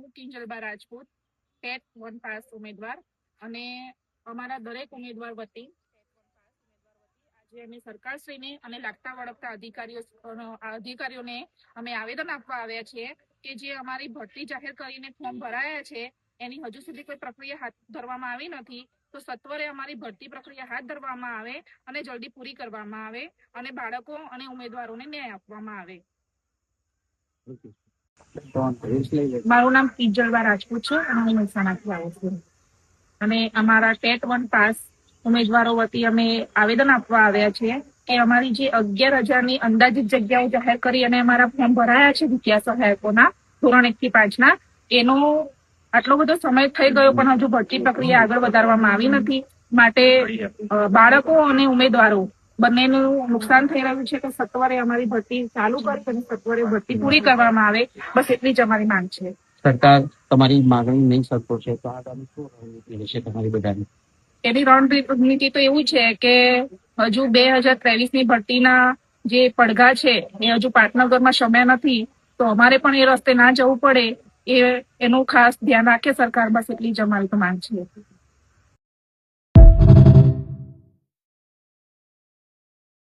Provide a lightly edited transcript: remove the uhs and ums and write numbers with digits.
હું કિંજલબા Rajput TET 1 pass ઉમેદવાર અને અમારા દરેક ઉમેદવાર વતી આજે અમે સરકારશ્રીને અને લાગતા વળગતા અધિકારીઓને અમે આવેદન આપવા આવ્યા છીએ કે જે અમારી ભરતી જાહેર કરીને ફોર્મ ભરાયા છે એની હજુ સુધી કોઈ પ્રક્રિયા હાથ ધરવામાં આવી નથી, તો સત્વરે અમારી ભરતી પ્રક્રિયા હાથ ધરવામાં આવે અને જલ્દી પૂરી કરવામાં આવે અને બાળકો અને ઉમેદવારોને ન્યાય આપવામાં આવે. મારું નામ કિંજલબા રાજપૂત છે અને હું મહેસાણાથી આવું છું અને અમારા ટેટ 1 પાસ ઉમેદવારો વતી અમે આવેદન આપવા આવ્યા છીએ કે અમારી જે 11,000ની અંદાજિત જગ્યાઓ જાહેર કરી અને અમારા ફોર્મ ભરાયા છે વિદ્યા સહાયકોના ધોરણ 1 થી 5 ના, એનો આટલો બધો સમય થઈ ગયો પણ હજુ ભરતી પ્રક્રિયા આગળ વધારવામાં આવી નથી. માટે બાળકો અને ઉમેદવારો બંનેનું નુકસાન થઈ રહ્યું છે કે સત્વરે અમારી ભરતી ચાલુ કરી અને સત્વરે ભરતી પૂરી કરવામાં આવે, બસ એટલી જ અમારી માંગ છે. સરકાર તમારી માંગણી નહીં સરતો છે તો આગામી શું રણનીતિ રહેશે તમારી બધાની? એની રણનીતિ તો એવું છે કે હજુ 2023ની ભરતીના જે પડઘા છે એ હજુ પાટનગરમાં શમ્યા નથી, તો અમારે પણ એ રસ્તે ના જવું પડે એનું ખાસ ધ્યાન રાખે સરકાર, બસ એટલી જ અમારી તો માંગ છે.